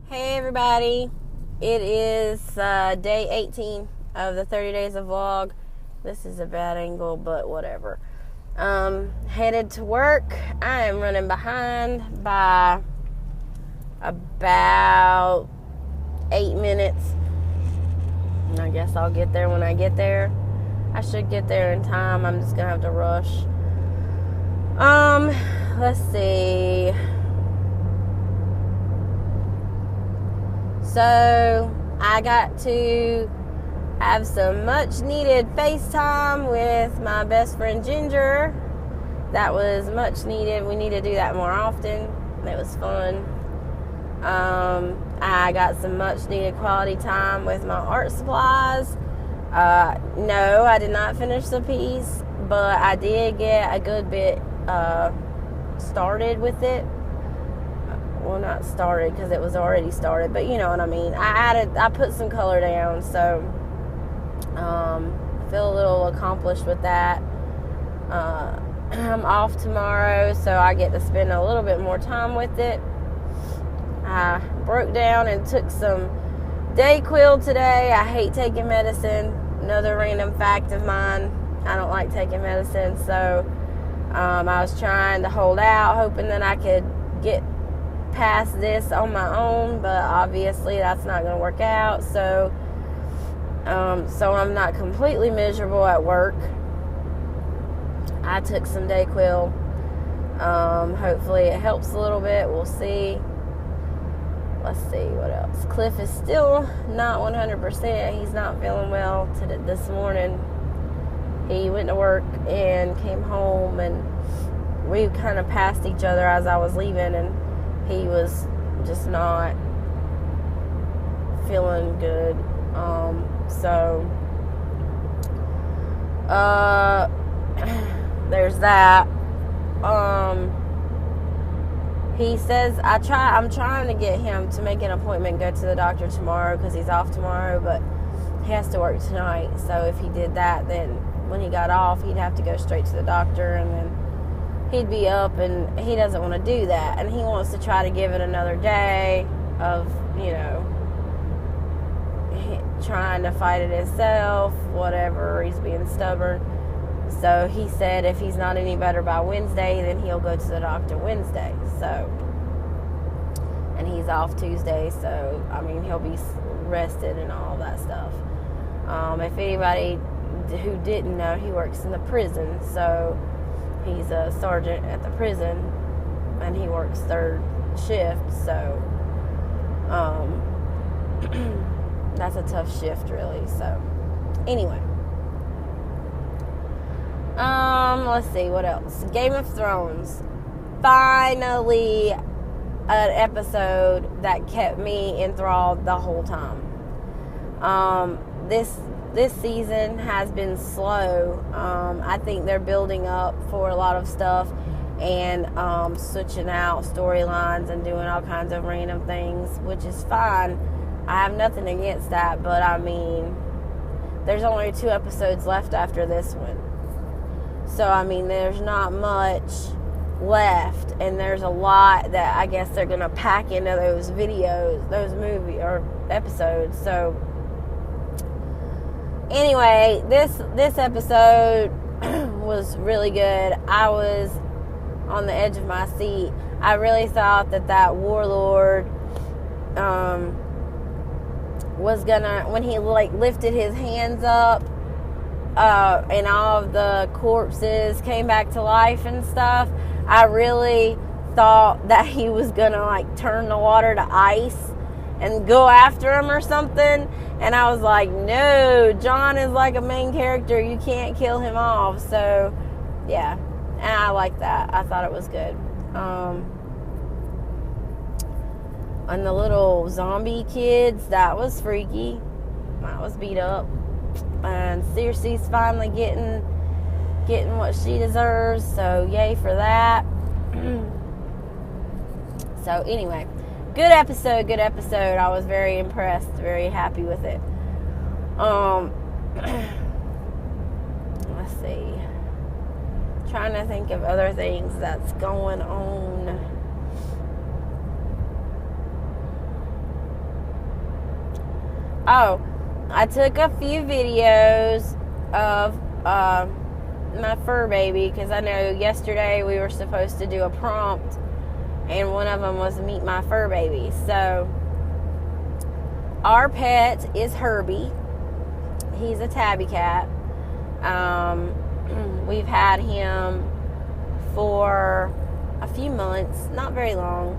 Hey everybody, it is day 18 of the 30 days of vlog. This is a bad angle, but whatever. Headed to work. I am running behind by about 8 minutes. And I guess I'll get there when I get there. I should get there in time. I'm just gonna have to rush. Let's see. So, I got to have some much needed FaceTime with my best friend Ginger. That was much needed. We need to do that more often. It was fun. I got some much needed quality time with my art supplies. No, I did not finish the piece, but I did get a good bit started with it. Well, not started because it was already started, but you know what I mean. I put some color down, so feel a little accomplished with that. I'm off tomorrow, so I get to spend a little bit more time with it. I broke down and took some Dayquil today. I hate taking medicine. Another random fact of mine, I don't like taking medicine, so I was trying to hold out, hoping that I could get past this on my own, but obviously that's not going to work out. So I'm not completely miserable at work. I took some Dayquil. Hopefully it helps a little bit. We'll see. Let's see what else. Cliff is still not 100%. He's not feeling well this morning. He went to work and came home, and we kind of passed each other as I was leaving, and he was just not feeling good. There's that. He says I'm trying to get him to make an appointment, go to the doctor tomorrow because he's off tomorrow, but he has to work tonight. So if he did that, then when he got off, he'd have to go straight to the doctor, and then he'd be up, and he doesn't want to do that, and he wants to try to give it another day of, trying to fight it himself, whatever. He's being stubborn. So he said if he's not any better by Wednesday, then he'll go to the doctor Wednesday. So, and he's off Tuesday, so I mean he'll be rested and all that stuff. If anybody who didn't know, he works in the prison, so he's a sergeant at the prison, and he works third shift, so that's a tough shift, really. So anyway, let's see what else. Game of Thrones, finally an episode that kept me enthralled the whole time. This season has been slow. I think they're building up for a lot of stuff and switching out storylines and doing all kinds of random things, which is fine. I have nothing against that, but I mean, there's only 2 episodes left after this one. So, I mean, there's not much left, and there's a lot that I guess they're going to pack into those videos, those movie or episodes. So, anyway, this episode was really good. I was on the edge of my seat. I really thought that warlord was gonna, when he lifted his hands up and all of the corpses came back to life and stuff, I really thought that he was gonna turn the water to ice and go after him or something, and I was like, no, Jon is like a main character, you can't kill him off. So yeah, and I like that. I thought it was good. And the little zombie kids, that was freaky. That was beat up. And Cersei's finally getting what she deserves, so yay for that. So anyway, good episode. I was very impressed, very happy with it. Let's see. Trying to think of other things that's going on. Oh, I took a few videos of my fur baby, because I know yesterday we were supposed to do a prompt, and one of them was meet my fur baby. So our pet is Herbie. He's a tabby cat. We've had him for a few months, not very long.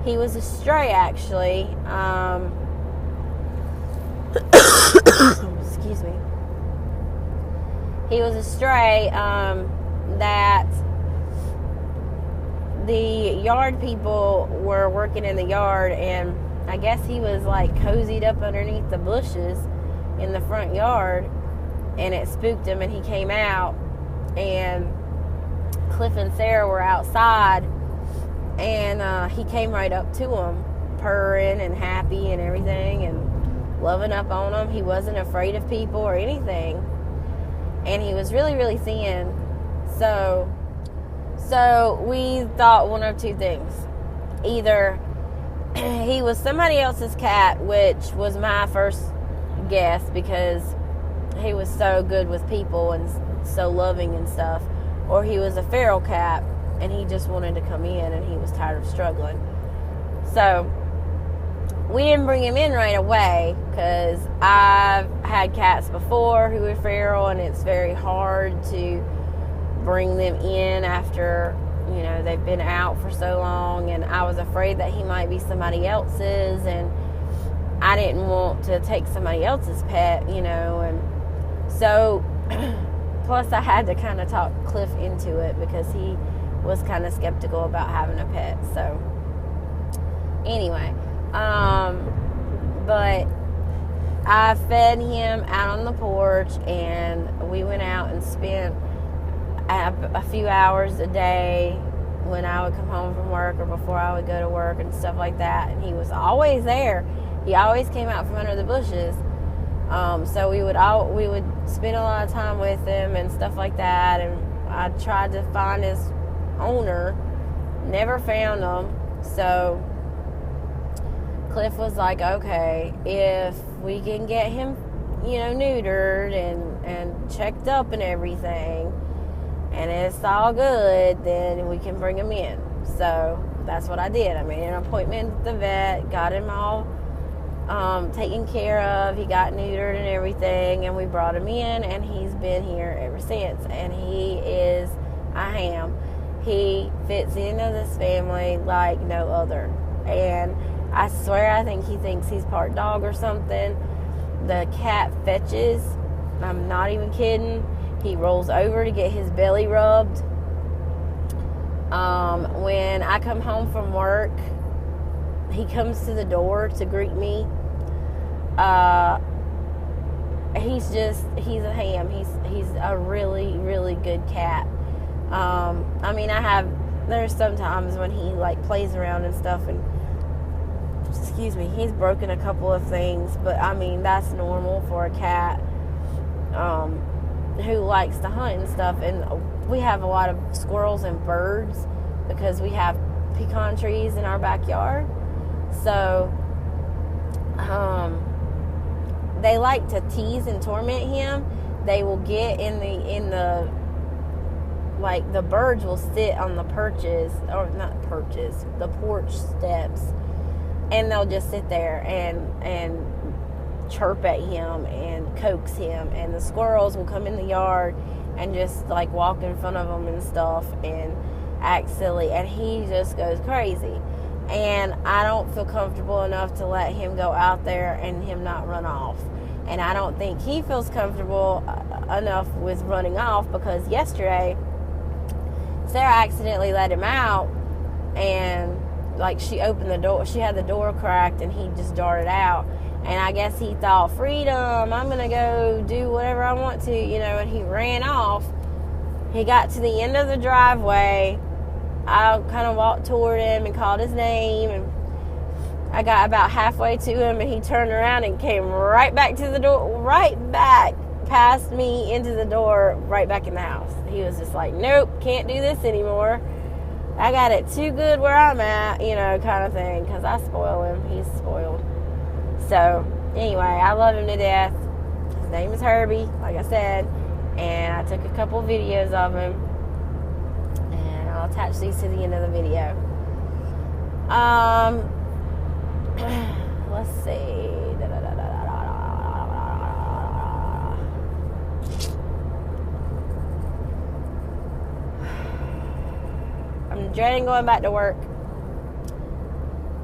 He was a stray, actually. Excuse me. He was a stray that the yard people were working in the yard, and I guess he was like cozied up underneath the bushes in the front yard, and it spooked him, and he came out, and Cliff and Sarah were outside, and he came right up to him, purring and happy and everything, and loving up on them. He wasn't afraid of people or anything, and he was really, really thin. So we thought one of two things. Either he was somebody else's cat, which was my first guess, because he was so good with people and so loving and stuff, or he was a feral cat and he just wanted to come in and he was tired of struggling. So we didn't bring him in right away, because I've had cats before who were feral, and it's very hard to bring them in after, you know, they've been out for so long, and I was afraid that he might be somebody else's, and I didn't want to take somebody else's pet, you know, and so plus I had to kind of talk Cliff into it, because he was kind of skeptical about having a pet. So anyway, but I fed him out on the porch, and we went out and spent a few hours a day when I would come home from work or before I would go to work and stuff like that, and he was always there. He always came out from under the bushes. So we would spend a lot of time with him and stuff like that, and I tried to find his owner, never found him. So Cliff was like, okay, if we can get him, you know, neutered and checked up and everything, and it's all good, then we can bring him in. So that's what I did. I made an appointment at the vet, got him all taken care of. He got neutered and everything, and we brought him in, and he's been here ever since, and he is a ham. He fits into this family like no other, and I swear I think he thinks he's part dog or something. The cat fetches. I'm not even kidding. He rolls over to get his belly rubbed. When I come home from work, he comes to the door to greet me. He's a ham. He's a really, really good cat. I mean, there's sometimes when he like plays around and stuff, and excuse me, he's broken a couple of things, but I mean, that's normal for a cat who likes to hunt and stuff. And we have a lot of squirrels and birds because we have pecan trees in our backyard. So they like to tease and torment him. They will get in the like, the birds will sit on the the porch steps, and they'll just sit there and chirp at him and coax him, and the squirrels will come in the yard and just like walk in front of them and stuff and act silly, and he just goes crazy. And I don't feel comfortable enough to let him go out there and him not run off. And I don't think he feels comfortable enough with running off, because yesterday Sarah accidentally let him out, and like, she opened the door, she had the door cracked, and he just darted out. And I guess he thought, freedom, I'm gonna go do whatever I want to, you know, and he ran off. He got to the end of the driveway. I kind of walked toward him and called his name, and I got about halfway to him, and he turned around and came right back to the door, right back past me into the door, right back in the house. He was just like, nope, can't do this anymore. I got it too good where I'm at, you know, kind of thing, because I spoil him. He's spoiled. So Anyway, I love him to death. His name is Herbie, like I said. And I took a couple videos of him. And I'll attach these to the end of the video. Let's see. I'm dreading going back to work.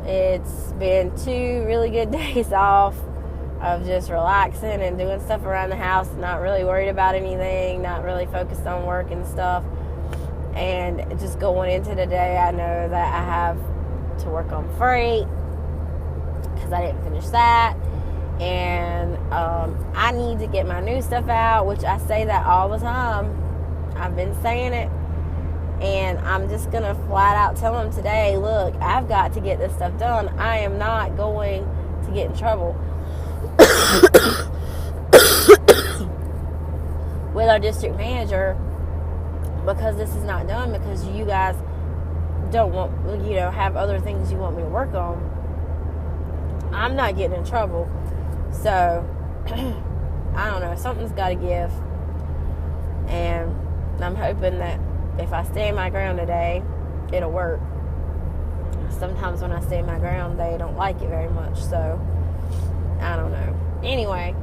It's been 2 really good days off of just relaxing and doing stuff around the house, not really worried about anything, not really focused on work and stuff. And just going into the day, I know that I have to work on freight because I didn't finish that. And I need to get my new stuff out, which I say that all the time. I've been saying it. And I'm just going to flat out tell them today, look, I've got to get this stuff done. I am not going to get in trouble with our district manager because this is not done, because you guys don't want, have other things you want me to work on. I'm not getting in trouble. So, I don't know. Something's got to give. And I'm hoping that if I stand my ground today, it'll work. Sometimes when I stand my ground, they don't like it very much. So, I don't know. Anyway,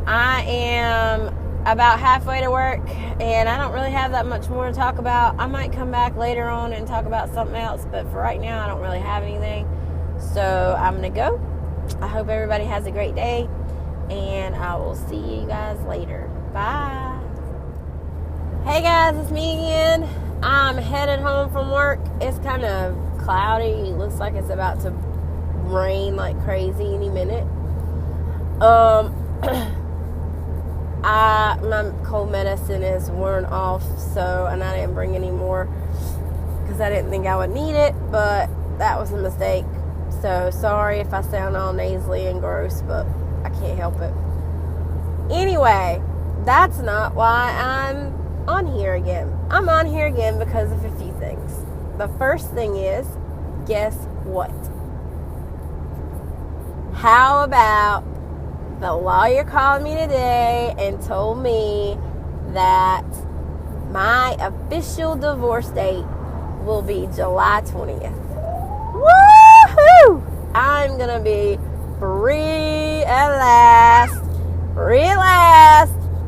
I am about halfway to work, and I don't really have that much more to talk about. I might come back later on and talk about something else, but for right now, I don't really have anything. So, I'm going to go. I hope everybody has a great day, and I will see you guys later. Bye. Hey guys, it's me again. I'm headed home from work. It's kind of cloudy. It looks like it's about to rain like crazy any minute. My cold medicine is worn off, and I didn't bring any more because I didn't think I would need it, but that was a mistake. So sorry if I sound all nasally and gross, but I can't help it. Anyway, that's not why I'm on here again. I'm on here again because of a few things. The first thing is, guess what? How about the lawyer called me today and told me that my official divorce date will be July 20th. Woohoo! I'm gonna be free at last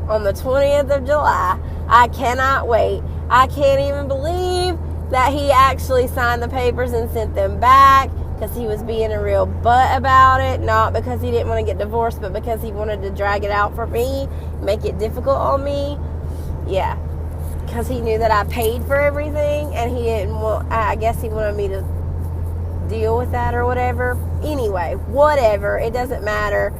on the 20th of July. I cannot wait. I can't even believe that he actually signed the papers and sent them back, because he was being a real butt about it. Not because he didn't want to get divorced, but because he wanted to drag it out for me, make it difficult on me. Yeah, because he knew that I paid for everything, and he didn't want, I guess he wanted me to deal with that or whatever. Anyway, whatever. It doesn't matter.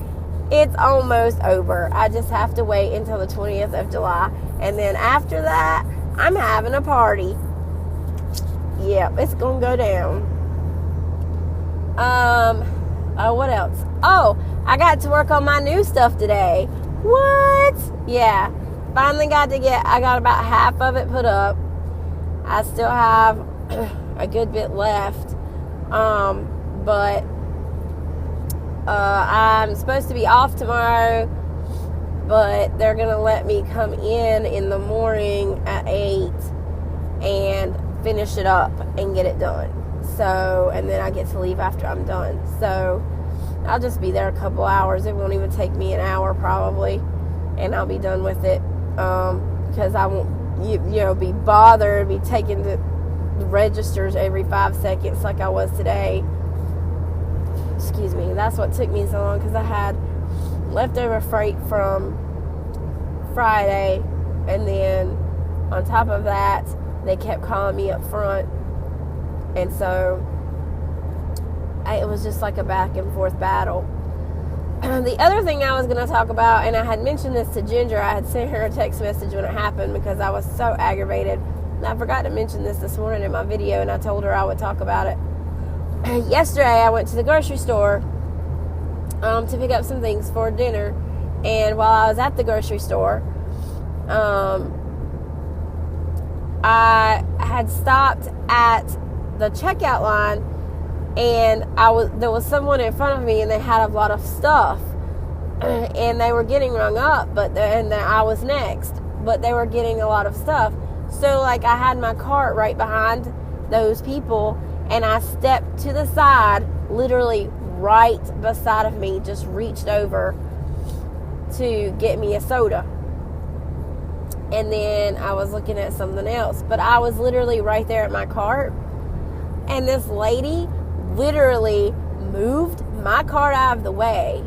It's almost over. I just have to wait until the 20th of July. And then after that, I'm having a party. Yep, it's going to go down. What else? Oh, I got to work on my new stuff today. What? Yeah. Finally I got about half of it put up. I still have a good bit left. But I'm supposed to be off tomorrow, but they're going to let me come in the morning at 8 and finish it up and get it done. So, and then I get to leave after I'm done. So, I'll just be there a couple hours. It won't even take me an hour probably, and I'll be done with it, because I won't, be bothered, be taking the registers every 5 seconds like I was today. Excuse me. That's what took me so long, because I had leftover freight from Friday, and then on top of that, they kept calling me up front, and so it was just like a back and forth battle. The other thing I was going to talk about, and I had mentioned this to Ginger, I had sent her a text message when it happened because I was so aggravated, and I forgot to mention this morning in my video, and I told her I would talk about it. Yesterday I went to the grocery store to pick up some things for dinner, and while I was at the grocery store, I had stopped at the checkout line, and there was someone in front of me, and they had a lot of stuff, and they were getting rung up, and I was next, but they were getting a lot of stuff. So like I had my cart right behind those people, and I stepped to the side, literally right beside of me, just reached over to get me a soda. And then I was looking at something else, but I was literally right there at my cart, and this lady literally moved my cart out of the way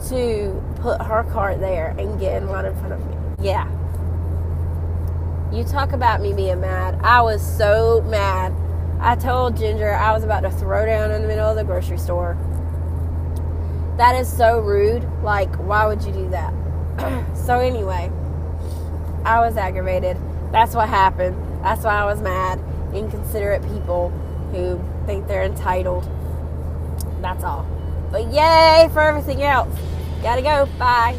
to put her cart there and get in line in front of me. Yeah. You talk about me being mad. I was so mad. I told Ginger I was about to throw down in the middle of the grocery store. That is so rude. Like, why would you do that? So anyway, I was aggravated. That's what happened. That's why I was mad. Inconsiderate people who think they're entitled. That's all. But yay for everything else. Gotta go. Bye.